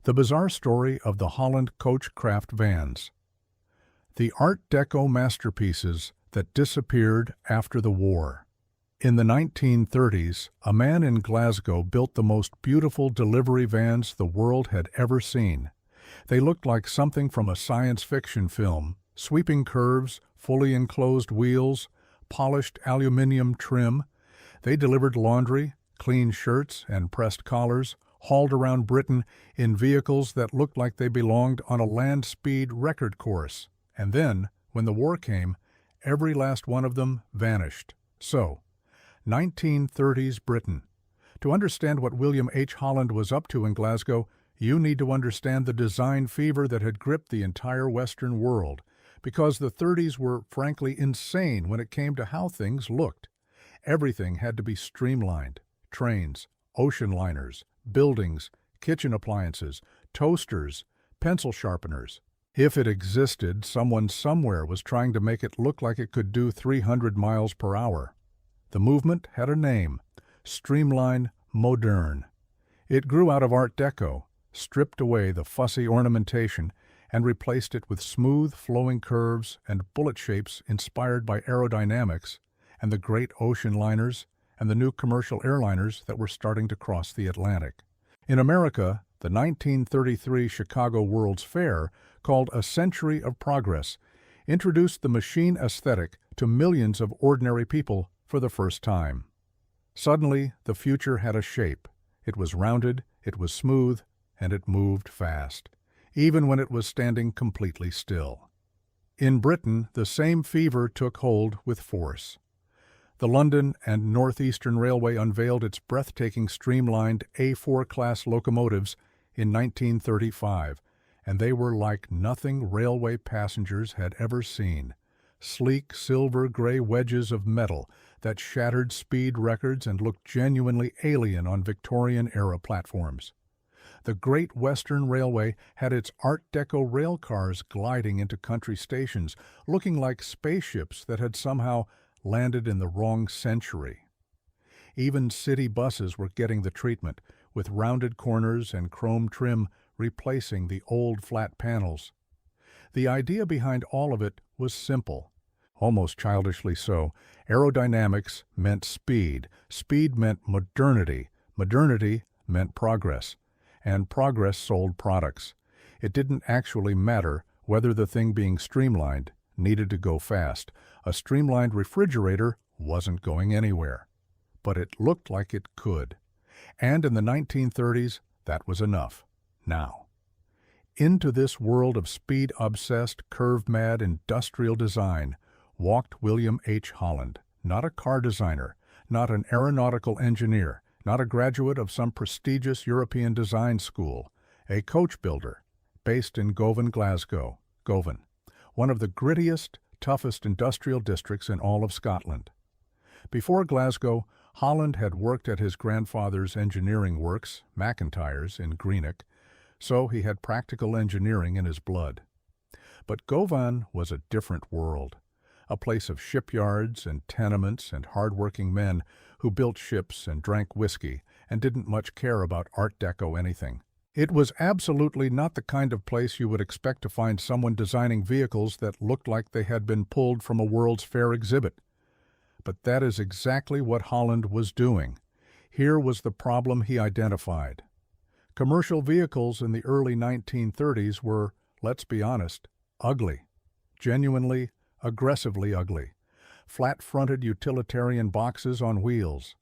The bizarre story of the Holland Coachcraft vans. The Art Deco masterpieces that disappeared after the war. In the 1930s, a man in Glasgow built the most beautiful delivery vans the world had ever seen. They looked like something from a science fiction film: sweeping curves, fully enclosed wheels, polished aluminium trim. They delivered laundry, clean shirts, and pressed collars, hauled around Britain in vehicles that looked like they belonged on a land speed record course. And then, when the war came, every last one of them vanished. So, 1930s Britain. To understand what William H. Holland was up to in Glasgow, you need to understand the design fever that had gripped the entire Western world, because the 30s were frankly insane when it came to how things looked. Everything had to be streamlined: trains, ocean liners, buildings, kitchen appliances, toasters, pencil sharpeners. If it existed, someone somewhere was trying to make it look like it could do 300 miles per hour. The movement had a name: Streamline Moderne. It grew out of Art Deco, stripped away the fussy ornamentation, and replaced it with smooth, flowing curves and bullet shapes inspired by aerodynamics and the great ocean liners and the new commercial airliners that were starting to cross the Atlantic. In America, the 1933 Chicago World's Fair, called A Century of Progress, introduced the machine aesthetic to millions of ordinary people for the first time. Suddenly, the future had a shape. It was rounded, it was smooth, and it moved fast, even when it was standing completely still. In Britain, the same fever took hold with force. The London and Northeastern Railway unveiled its breathtaking streamlined A4 class locomotives in 1935, and they were like nothing railway passengers had ever seen. Sleek silver-gray wedges of metal that shattered speed records and looked genuinely alien on Victorian-era platforms. The Great Western Railway had its Art Deco rail cars gliding into country stations, looking like spaceships that had somehow landed in the wrong century. Even city buses were getting the treatment, with rounded corners and chrome trim replacing the old flat panels. The idea behind all of it was simple, almost childishly so. Aerodynamics meant speed, speed meant modernity, modernity meant progress, and progress sold products. It didn't actually matter whether the thing being streamlined needed to go fast. A streamlined refrigerator wasn't going anywhere. But it looked like it could. And in the 1930s, that was enough. Now, into this world of speed-obsessed, curve-mad industrial design walked William H. Holland, not a car designer, not an aeronautical engineer, not a graduate of some prestigious European design school, a coach builder based in Govan, Glasgow, Govan, one of the grittiest, toughest industrial districts in all of Scotland. Before Glasgow, Holland had worked at his grandfather's engineering works, Macintyre's, in Greenock, so he had practical engineering in his blood. But Govan was a different world, a place of shipyards and tenements and hard-working men who built ships and drank whiskey and didn't much care about Art Deco anything. It was absolutely not the kind of place you would expect to find someone designing vehicles that looked like they had been pulled from a World's Fair exhibit. But that is exactly what Holland was doing. Here was the problem he identified. Commercial vehicles in the early 1930s were, let's be honest, ugly. Genuinely, aggressively ugly. Flat-fronted utilitarian boxes on wheels.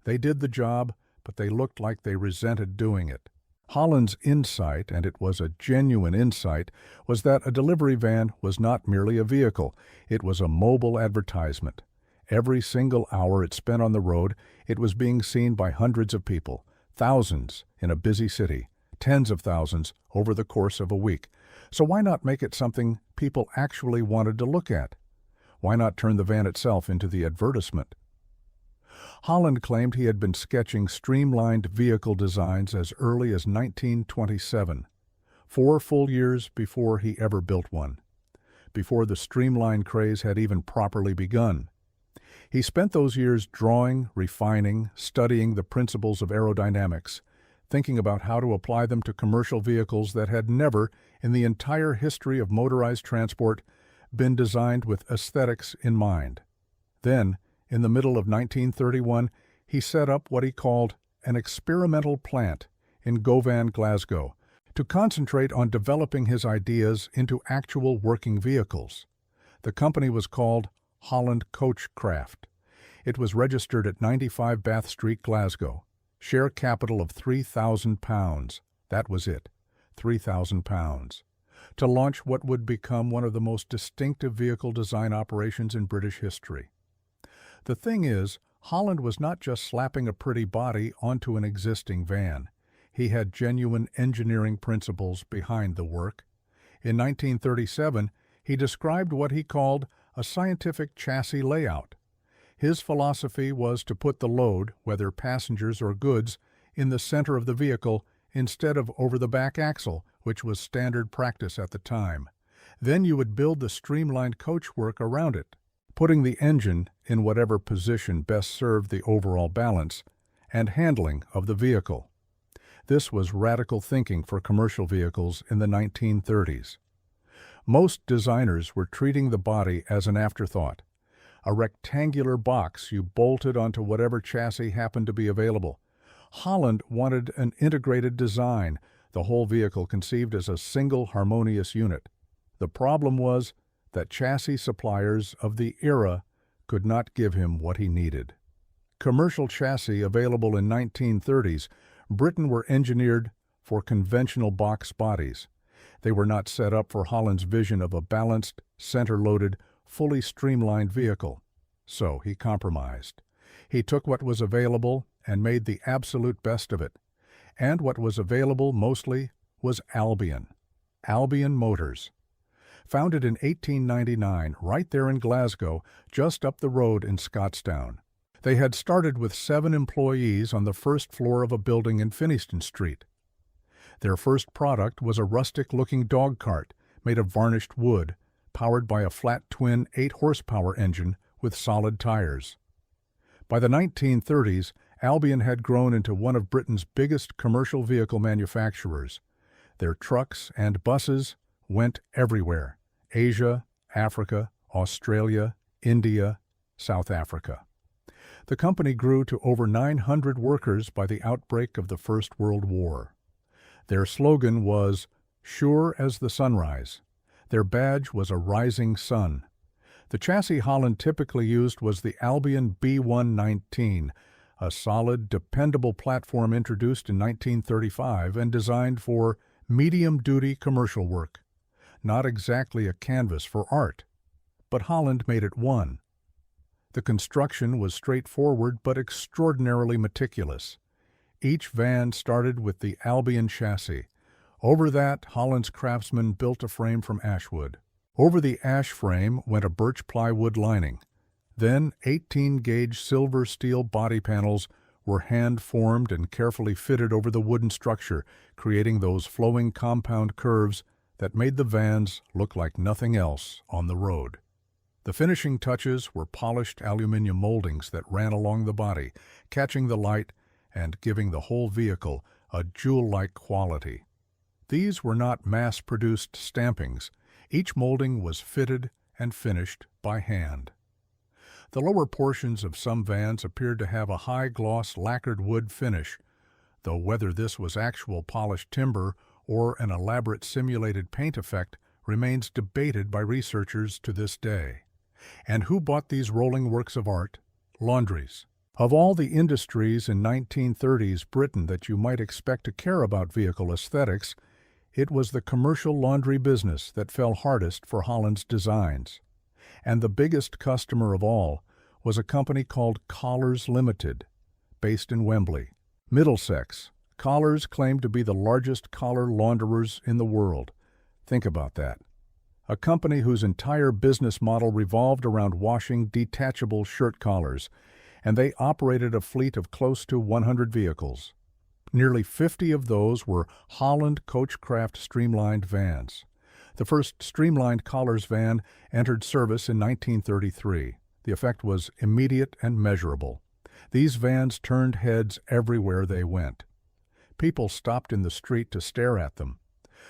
They did the job, but they looked like they resented doing it. Holland's insight, and it was a genuine insight, was that a delivery van was not merely a vehicle. It was a mobile advertisement. Every single hour it spent on the road, it was being seen by hundreds of people, thousands in a busy city, tens of thousands over the course of a week. So why not make it something people actually wanted to look at? Why not turn the van itself into the advertisement? Holland claimed he had been sketching streamlined vehicle designs as early as 1927, 4 full years before he ever built one, before the streamline craze had even properly begun. He spent those years drawing, refining, studying the principles of aerodynamics, thinking about how to apply them to commercial vehicles that had never, in the entire history of motorized transport, been designed with aesthetics in mind. Then, in the middle of 1931, he set up what he called an experimental plant in Govan, Glasgow, to concentrate on developing his ideas into actual working vehicles. The company was called Holland Coachcraft. It was registered at 95 Bath Street, Glasgow. Share capital of £3,000. That was it, £3,000. To launch what would become one of the most distinctive vehicle design operations in British history. The thing is, Holland was not just slapping a pretty body onto an existing van. He had genuine engineering principles behind the work. In 1937, he described what he called a scientific chassis layout. His philosophy was to put the load, whether passengers or goods, in the center of the vehicle instead of over the back axle, which was standard practice at the time. Then you would build the streamlined coachwork around it, putting the engine in whatever position best served the overall balance and handling of the vehicle. This was radical thinking for commercial vehicles in the 1930s. Most designers were treating the body as an afterthought, a rectangular box you bolted onto whatever chassis happened to be available. Holland wanted an integrated design, the whole vehicle conceived as a single harmonious unit. The problem was that chassis suppliers of the era could not give him what he needed. Commercial chassis available in 1930s, Britain were engineered for conventional box bodies. They were not set up for Holland's vision of a balanced, center-loaded, fully streamlined vehicle. So he compromised. He took what was available and made the absolute best of it. And what was available mostly was Albion. Albion Motors. Founded in 1899, right there in Glasgow, just up the road in Scottstown. They had started with 7 employees on the first floor of a building in Finiston Street. Their first product was a rustic-looking dog cart made of varnished wood, powered by a flat-twin 8-horsepower engine with solid tires. By the 1930s, Albion had grown into one of Britain's biggest commercial vehicle manufacturers. Their trucks and buses went everywhere: Asia, Africa, Australia, India, South Africa. The company grew to over 900 workers by the outbreak of the First World War. Their slogan was, "Sure as the sunrise." Their badge was a rising sun. The chassis Holland typically used was the Albion B119, a solid, dependable platform introduced in 1935 and designed for medium-duty commercial work. Not exactly a canvas for art, but Holland made it one. The construction was straightforward but extraordinarily meticulous. Each van started with the Albion chassis. Over that, Holland's craftsmen built a frame from ashwood. Over the ash frame went a birch plywood lining. Then 18-gauge silver steel body panels were hand-formed and carefully fitted over the wooden structure, creating those flowing compound curves that made the vans look like nothing else on the road. The finishing touches were polished aluminium moldings that ran along the body, catching the light and giving the whole vehicle a jewel-like quality. These were not mass-produced stampings. Each molding was fitted and finished by hand. The lower portions of some vans appeared to have a high-gloss lacquered wood finish, though whether this was actual polished timber or an elaborate simulated paint effect remains debated by researchers to this day. And who bought these rolling works of art? Laundries. Of all the industries in 1930s Britain that you might expect to care about vehicle aesthetics, it was the commercial laundry business that fell hardest for Holland's designs. And the biggest customer of all was a company called Collars Limited, based in Wembley, Middlesex. Collars claimed to be the largest collar launderers in the world. Think about that. A company whose entire business model revolved around washing detachable shirt collars, and they operated a fleet of close to 100 vehicles. Nearly 50 of those were Holland Coachcraft Streamlined vans. The first Streamlined collars van entered service in 1933. The effect was immediate and measurable. These vans turned heads everywhere they went. People stopped in the street to stare at them.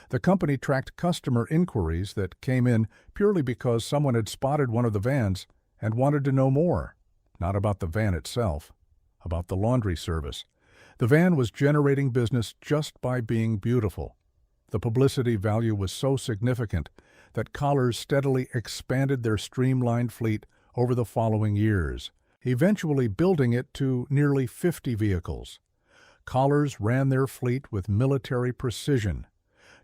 The company tracked customer inquiries that came in purely because someone had spotted one of the vans and wanted to know more. Not about the van itself, about the laundry service. The van was generating business just by being beautiful. The publicity value was so significant that Collars steadily expanded their Streamlined fleet over the following years, eventually building it to nearly 50 vehicles. Collars ran their fleet with military precision.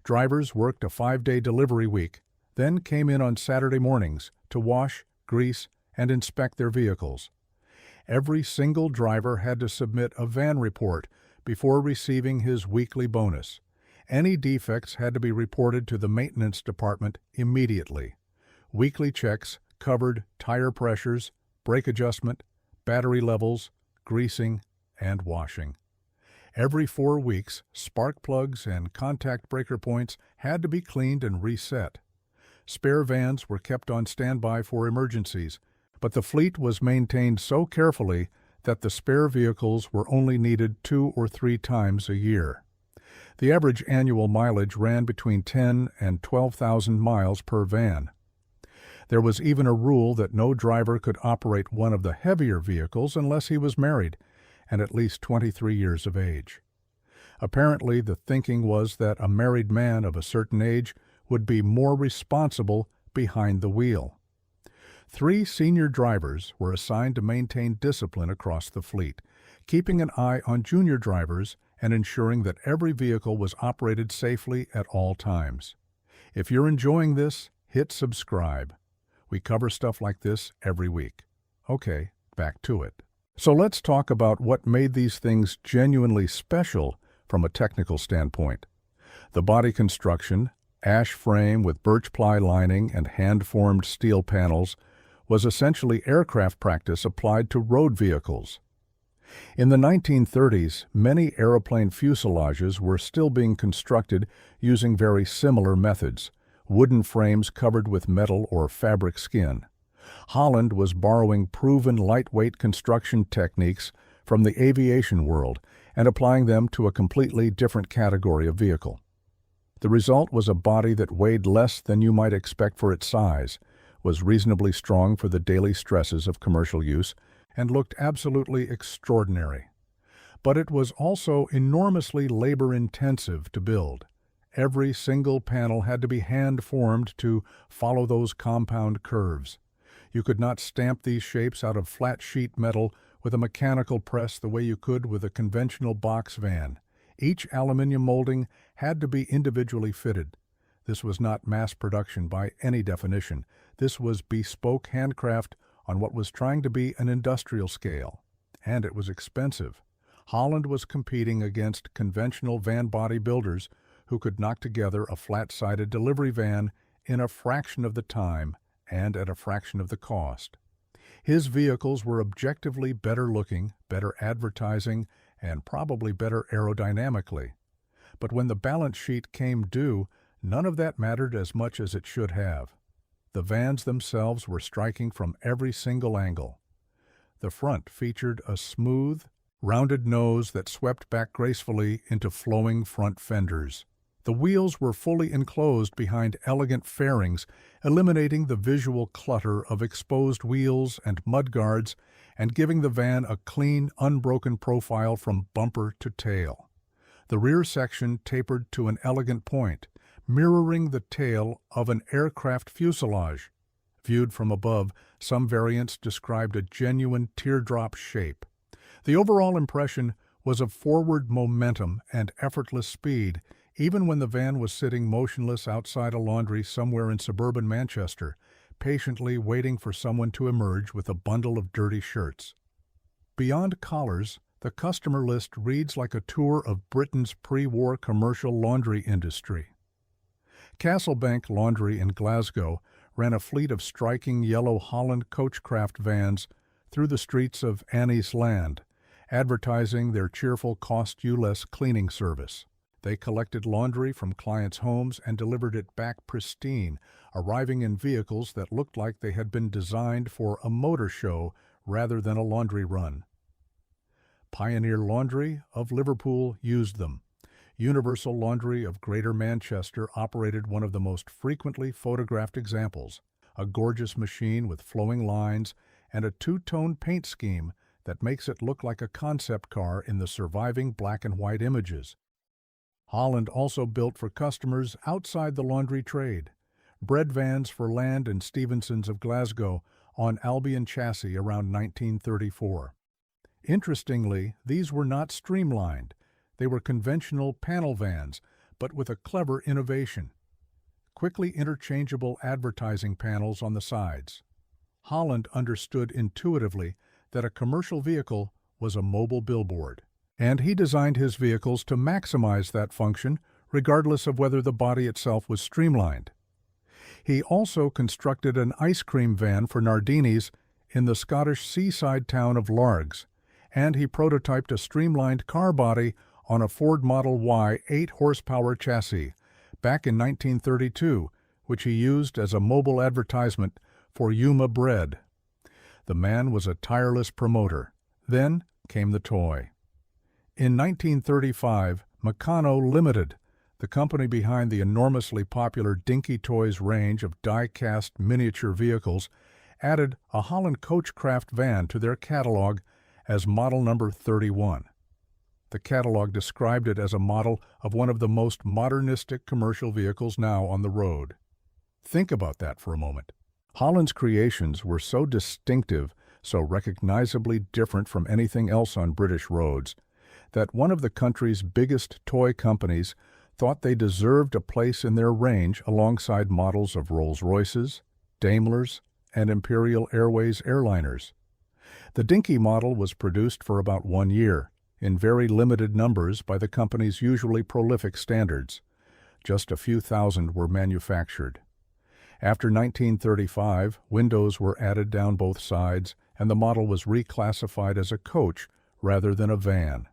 Drivers worked a 5-day delivery week, then came in on Saturday mornings to wash, grease, and inspect their vehicles. Every single driver had to submit a van report before receiving his weekly bonus. Any defects had to be reported to the maintenance department immediately. Weekly checks covered tire pressures, brake adjustment, battery levels, greasing, and washing. Every 4 weeks, spark plugs and contact breaker points had to be cleaned and reset. Spare vans were kept on standby for emergencies, but the fleet was maintained so carefully that the spare vehicles were only needed 2 or 3 times a year. The average annual mileage ran between 10 and 12,000 miles per van. There was even a rule that no driver could operate one of the heavier vehicles unless he was married and at least 23 years of age. Apparently, the thinking was that a married man of a certain age would be more responsible behind the wheel. 3 senior drivers were assigned to maintain discipline across the fleet, keeping an eye on junior drivers and ensuring that every vehicle was operated safely at all times. If you're enjoying this, hit subscribe. We cover stuff like this every week. Okay, back to it. So let's talk about what made these things genuinely special from a technical standpoint. The body construction, ash frame with birch ply lining and hand-formed steel panels, was essentially aircraft practice applied to road vehicles. In the 1930s, many aeroplane fuselages were still being constructed using very similar methods, wooden frames covered with metal or fabric skin. Holland was borrowing proven lightweight construction techniques from the aviation world and applying them to a completely different category of vehicle. The result was a body that weighed less than you might expect for its size, was reasonably strong for the daily stresses of commercial use, and looked absolutely extraordinary. But it was also enormously labor-intensive to build. Every single panel had to be hand-formed to follow those compound curves. You could not stamp these shapes out of flat sheet metal with a mechanical press the way you could with a conventional box van. Each aluminium molding had to be individually fitted. This was not mass production by any definition. This was bespoke handcraft on what was trying to be an industrial scale. And it was expensive. Holland was competing against conventional van body builders who could knock together a flat-sided delivery van in a fraction of the time and at a fraction of the cost. His vehicles were objectively better looking, better advertising, and probably better aerodynamically. But when the balance sheet came due, none of that mattered as much as it should have. The vans themselves were striking from every single angle. The front featured a smooth, rounded nose that swept back gracefully into flowing front fenders. The wheels were fully enclosed behind elegant fairings, eliminating the visual clutter of exposed wheels and mudguards and giving the van a clean, unbroken profile from bumper to tail. The rear section tapered to an elegant point, mirroring the tail of an aircraft fuselage. Viewed from above, some variants described a genuine teardrop shape. The overall impression was of forward momentum and effortless speed, even when the van was sitting motionless outside a laundry somewhere in suburban Manchester, patiently waiting for someone to emerge with a bundle of dirty shirts. Beyond collars, the customer list reads like a tour of Britain's pre-war commercial laundry industry. Castlebank Laundry in Glasgow ran a fleet of striking yellow Holland Coachcraft vans through the streets of Annie's Land, advertising their cheerful cost-you-less cleaning service. They collected laundry from clients' homes and delivered it back pristine, arriving in vehicles that looked like they had been designed for a motor show rather than a laundry run. Pioneer Laundry of Liverpool used them, Universal Laundry of Greater Manchester operated one of the most frequently photographed examples, a gorgeous machine with flowing lines and a two-tone paint scheme that makes it look like a concept car in the surviving black and white images. Holland also built for customers outside the laundry trade, bread vans for Land and Stevenson's of Glasgow on Albion chassis around 1934. Interestingly, these were not streamlined. They were conventional panel vans, but with a clever innovation. Quickly interchangeable advertising panels on the sides. Holland understood intuitively that a commercial vehicle was a mobile billboard, and he designed his vehicles to maximize that function regardless of whether the body itself was streamlined. He also constructed an ice cream van for Nardini's in the Scottish seaside town of Largs, and he prototyped a streamlined car body on a Ford Model Y 8-horsepower chassis back in 1932, which he used as a mobile advertisement for Yuma Bread. The man was a tireless promoter. Then came the toy. In 1935, Meccano Limited, the company behind the enormously popular Dinky Toys range of die-cast miniature vehicles, added a Holland Coachcraft van to their catalog as model number 31. The catalog described it as a model of one of the most modernistic commercial vehicles now on the road. Think about that for a moment. Holland's creations were so distinctive, so recognizably different from anything else on British roads, that one of the country's biggest toy companies thought they deserved a place in their range alongside models of Rolls-Royces, Daimlers, and Imperial Airways airliners. The Dinky model was produced for about 1 year, in very limited numbers by the company's usually prolific standards. Just a few thousand were manufactured. After 1935, windows were added down both sides, and the model was reclassified as a coach rather than a van.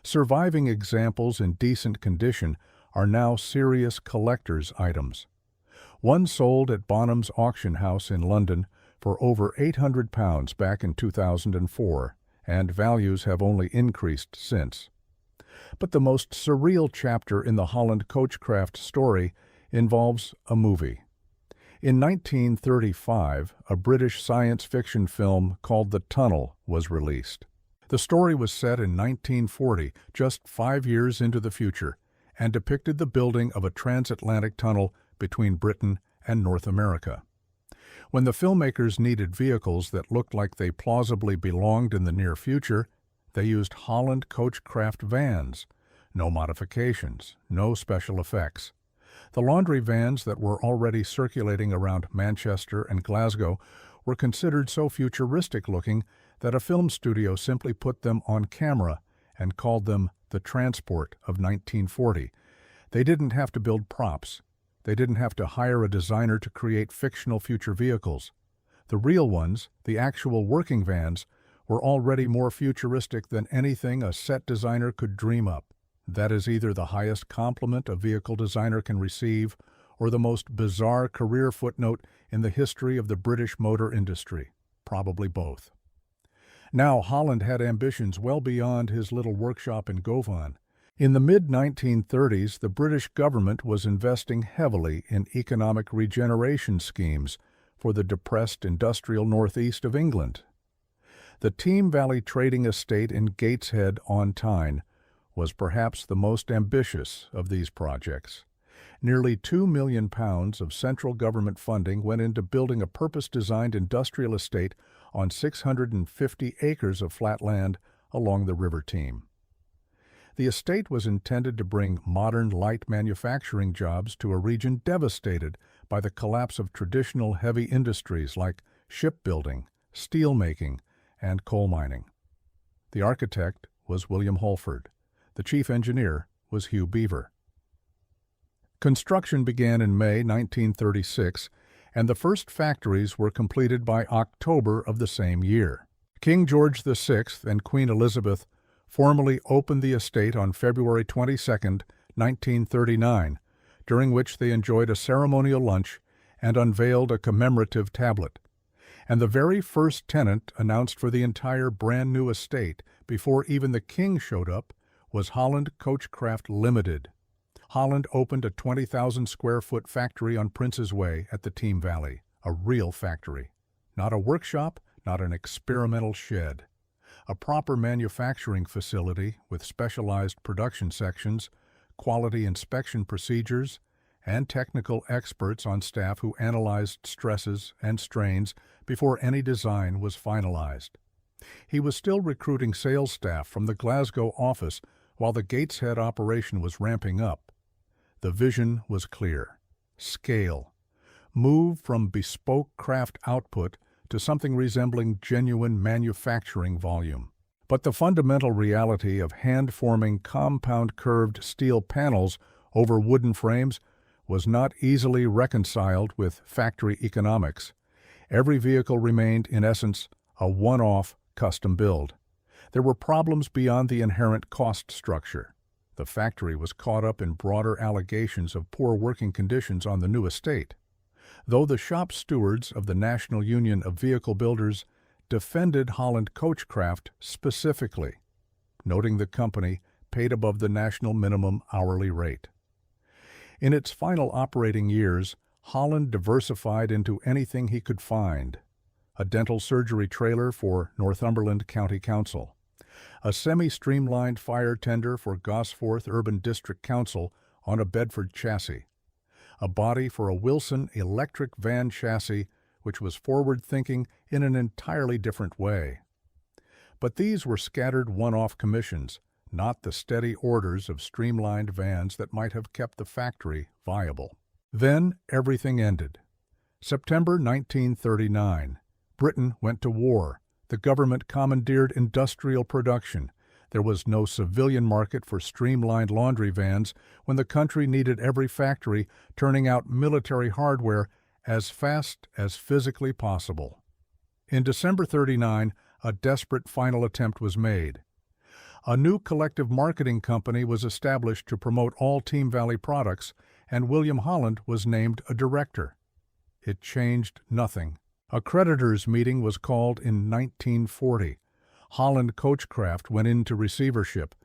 Surviving examples in decent condition are now serious collector's items. One sold at Bonham's auction house in London for over £800 back in 2004, and values have only increased since. But the most surreal chapter in the Holland Coachcraft story involves a movie. In 1935, a British science fiction film called The Tunnel was released. The story was set in 1940, just 5 years into the future, and depicted the building of a transatlantic tunnel between Britain and North America. When the filmmakers needed vehicles that looked like they plausibly belonged in the near future, they used Holland Coachcraft vans. No modifications, no special effects. The laundry vans that were already circulating around Manchester and Glasgow were considered so futuristic-looking that a film studio simply put them on camera and called them the Transport of 1940. They didn't have to build props. They didn't have to hire a designer to create fictional future vehicles. The real ones, the actual working vans, were already more futuristic than anything a set designer could dream up. That is either the highest compliment a vehicle designer can receive or the most bizarre career footnote in the history of the British motor industry. Probably both. Now Holland had ambitions well beyond his little workshop in Govan. In the mid-1930s, the British government was investing heavily in economic regeneration schemes for the depressed industrial northeast of England. The Team Valley Trading Estate in Gateshead on Tyne was perhaps the most ambitious of these projects. Nearly £2 million of central government funding went into building a purpose-designed industrial estate on 650 acres of flat land along the River Team. The estate was intended to bring modern light manufacturing jobs to a region devastated by the collapse of traditional heavy industries like shipbuilding, steelmaking, and coal mining. The architect was William Holford. The chief engineer was Hugh Beaver. Construction began in May 1936, and the first factories were completed by October of the same year. King George VI and Queen Elizabeth formally opened the estate on February 22, 1939, during which they enjoyed a ceremonial lunch and unveiled a commemorative tablet. And the very first tenant announced for the entire brand-new estate, before even the king showed up, was Holland Coachcraft Limited. Holland opened a 20,000 square foot factory on Prince's Way at the Team Valley, a real factory. Not a workshop, not an experimental shed. A proper manufacturing facility with specialized production sections, quality inspection procedures, and technical experts on staff who analyzed stresses and strains before any design was finalized. He was still recruiting sales staff from the Glasgow office while the Gateshead operation was ramping up. The vision was clear. Scale. Move from bespoke craft output to something resembling genuine manufacturing volume. But the fundamental reality of hand-forming compound curved steel panels over wooden frames was not easily reconciled with factory economics. Every vehicle remained, in essence, a one-off custom build. There were problems beyond the inherent cost structure. The factory was caught up in broader allegations of poor working conditions on the new estate. Though the shop stewards of the National Union of Vehicle Builders defended Holland Coachcraft specifically, noting the company paid above the national minimum hourly rate. In its final operating years, Holland diversified into anything he could find: a dental surgery trailer for Northumberland County Council, a semi-streamlined fire tender for Gosforth Urban District Council on a Bedford chassis, a body for a Wilson electric van chassis which was forward-thinking in an entirely different way. But these were scattered one-off commissions, not the steady orders of streamlined vans that might have kept the factory viable. Then everything ended. September 1939. Britain went to war. The government commandeered industrial production. There was no civilian market for streamlined laundry vans when the country needed every factory turning out military hardware as fast as physically possible. In December 1939, a desperate final attempt was made. A new collective marketing company was established to promote all Team Valley products, and William Holland was named a director. It changed nothing. A creditors' meeting was called in 1940. Holland Coachcraft went into receivership.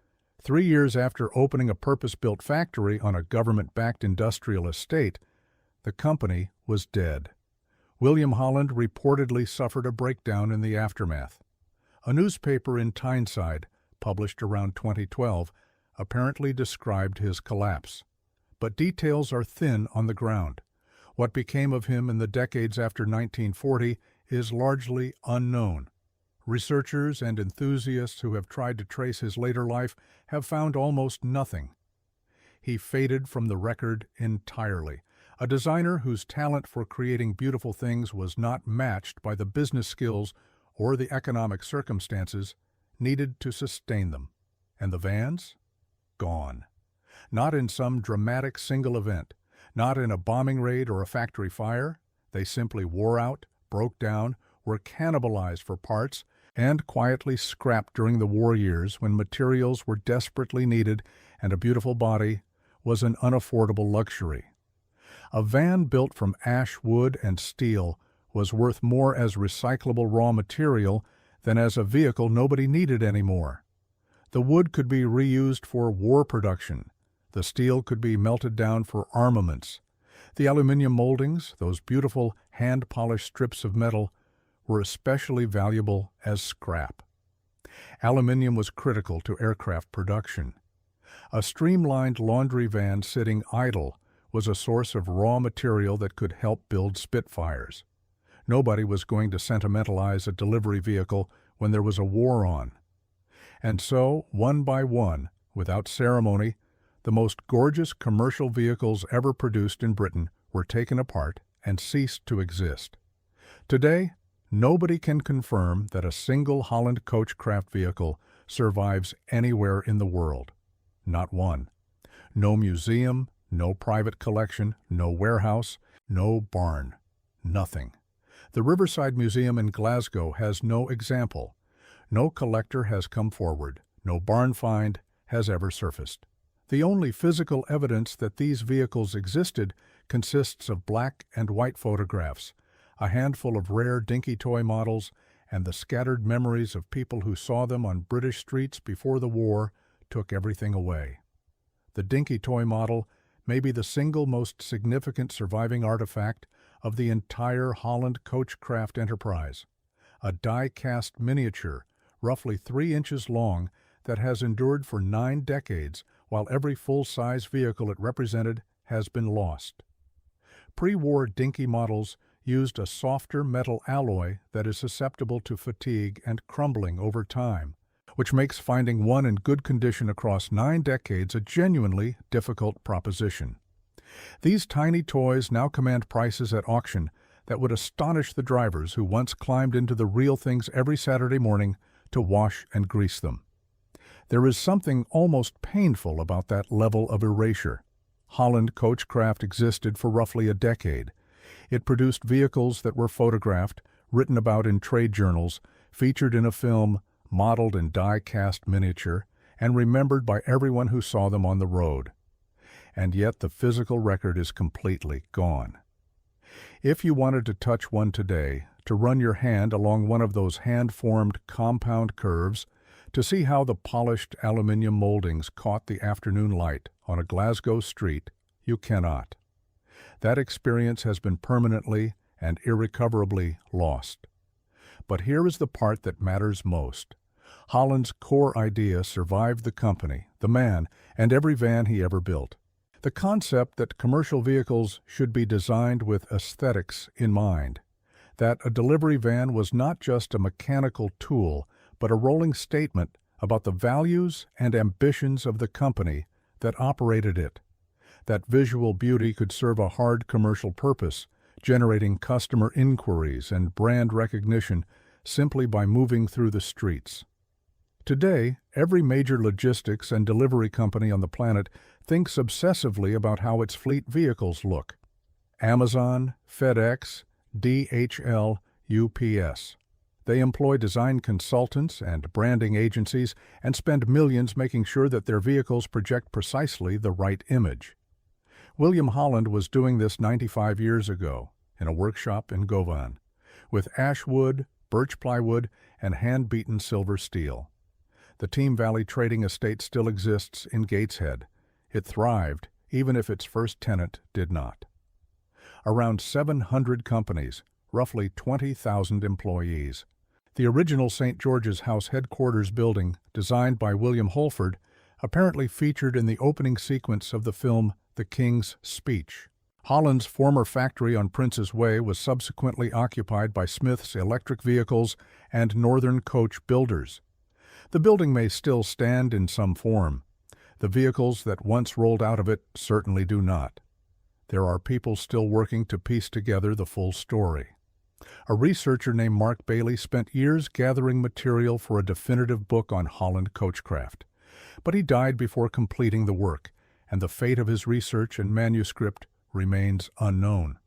3 years after opening a purpose-built factory on a government-backed industrial estate, the company was dead. William Holland reportedly suffered a breakdown in the aftermath. A newspaper in Tyneside, published around 2012, apparently described his collapse. But details are thin on the ground. What became of him in the decades after 1940 is largely unknown. Researchers and enthusiasts who have tried to trace his later life have found almost nothing. He faded from the record entirely, a designer whose talent for creating beautiful things was not matched by the business skills or the economic circumstances needed to sustain them. And the vans? Gone. Not in some dramatic single event, not in a bombing raid or a factory fire. They simply wore out, broke down, were cannibalized for parts, and quietly scrapped during the war years when materials were desperately needed and a beautiful body was an unaffordable luxury. A van built from ash wood and steel was worth more as recyclable raw material than as a vehicle nobody needed anymore. The wood could be reused for war production. The steel could be melted down for armaments. The aluminium moldings, those beautiful hand-polished strips of metal, were especially valuable as scrap. Aluminium was critical to aircraft production. A streamlined laundry van sitting idle was a source of raw material that could help build Spitfires. Nobody was going to sentimentalize a delivery vehicle when there was a war on. And so, one by one, without ceremony, the most gorgeous commercial vehicles ever produced in Britain were taken apart and ceased to exist. Today, nobody can confirm that a single Holland Coachcraft vehicle survives anywhere in the world. Not one. No museum, no private collection, no warehouse, no barn. Nothing. The Riverside Museum in Glasgow has no example. No collector has come forward. No barn find has ever surfaced. The only physical evidence that these vehicles existed consists of black and white photographs, a handful of rare Dinky Toy models, and the scattered memories of people who saw them on British streets before the war took everything away. The Dinky Toy model may be the single most significant surviving artifact of the entire Holland Coachcraft enterprise, a die-cast miniature, roughly 3 inches long, that has endured for 9 decades, while every full-size vehicle it represented has been lost. Pre-war Dinky models used a softer metal alloy that is susceptible to fatigue and crumbling over time, which makes finding one in good condition across 9 decades a genuinely difficult proposition. These tiny toys now command prices at auction that would astonish the drivers who once climbed into the real things every Saturday morning to wash and grease them. There is something almost painful about that level of erasure. Holland Coachcraft existed for roughly a decade. It produced vehicles that were photographed, written about in trade journals, featured in a film, modeled in die-cast miniature, and remembered by everyone who saw them on the road. And yet the physical record is completely gone. If you wanted to touch one today, to run your hand along one of those hand-formed compound curves, to see how the polished aluminium moldings caught the afternoon light on a Glasgow street, you cannot. That experience has been permanently and irrecoverably lost. But here is the part that matters most. Holland's core idea survived the company, the man, and every van he ever built. The concept that commercial vehicles should be designed with aesthetics in mind. That a delivery van was not just a mechanical tool, but a rolling statement about the values and ambitions of the company that operated it. That visual beauty could serve a hard commercial purpose, generating customer inquiries and brand recognition simply by moving through the streets. Today, every major logistics and delivery company on the planet thinks obsessively about how its fleet vehicles look. Amazon, FedEx, DHL, UPS. They employ design consultants and branding agencies and spend millions making sure that their vehicles project precisely the right image. William Holland was doing this 95 years ago in a workshop in Govan, with ash wood, birch plywood, and hand-beaten silver steel. The Team Valley Trading Estate still exists in Gateshead. It thrived, even if its first tenant did not. Around 700 companies, roughly 20,000 employees. The original St. George's House headquarters building, designed by William Holford, apparently featured in the opening sequence of the film The King's Speech. Holland's former factory on Prince's Way was subsequently occupied by Smith's Electric Vehicles and Northern Coach Builders. The building may still stand in some form. The vehicles that once rolled out of it certainly do not. There are people still working to piece together the full story. A researcher named Mark Bailey spent years gathering material for a definitive book on Holland Coachcraft, but he died before completing the work, and the fate of his research and manuscript remains unknown.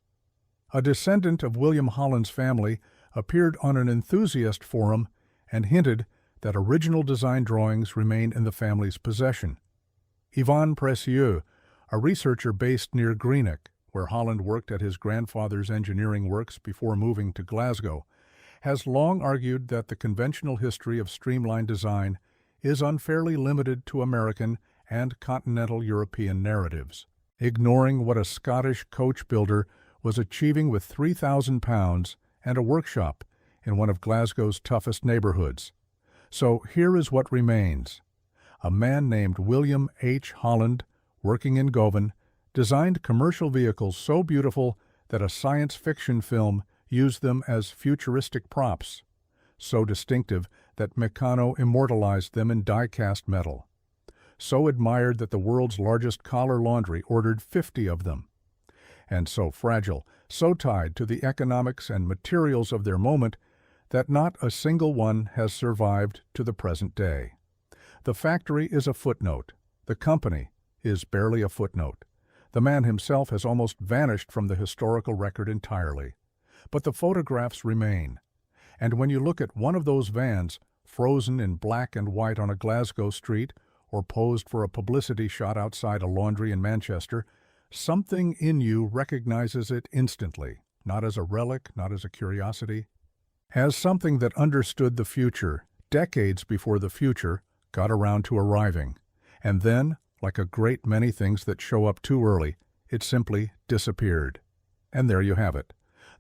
A descendant of William Holland's family appeared on an enthusiast forum and hinted that original design drawings remain in the family's possession. Yvonne Precieux, a researcher based near Greenock, where Holland worked at his grandfather's engineering works before moving to Glasgow, has long argued that the conventional history of streamlined design is unfairly limited to American and continental European narratives, ignoring what a Scottish coach builder was achieving with £3,000 and a workshop in one of Glasgow's toughest neighborhoods. So here is what remains. A man named William H. Holland, working in Govan, designed commercial vehicles so beautiful that a science fiction film used them as futuristic props, so distinctive that Meccano immortalized them in die-cast metal, so admired that the world's largest collar laundry ordered 50 of them, and so fragile, so tied to the economics and materials of their moment that not a single one has survived to the present day. The factory is a footnote. The company is barely a footnote. The man himself has almost vanished from the historical record entirely. But the photographs remain. And when you look at one of those vans, frozen in black and white on a Glasgow street, or posed for a publicity shot outside a laundry in Manchester, something in you recognizes it instantly, not as a relic, not as a curiosity, as something that understood the future, decades before the future got around to arriving. And then, like a great many things that show up too early, it simply disappeared. And there you have it.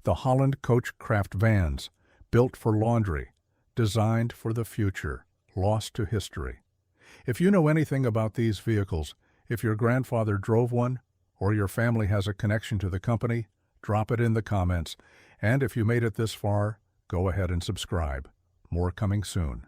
The Holland Coachcraft vans, built for laundry, designed for the future, lost to history. If you know anything about these vehicles, if your grandfather drove one, or your family has a connection to the company, drop it in the comments. And if you made it this far, go ahead and subscribe. More coming soon.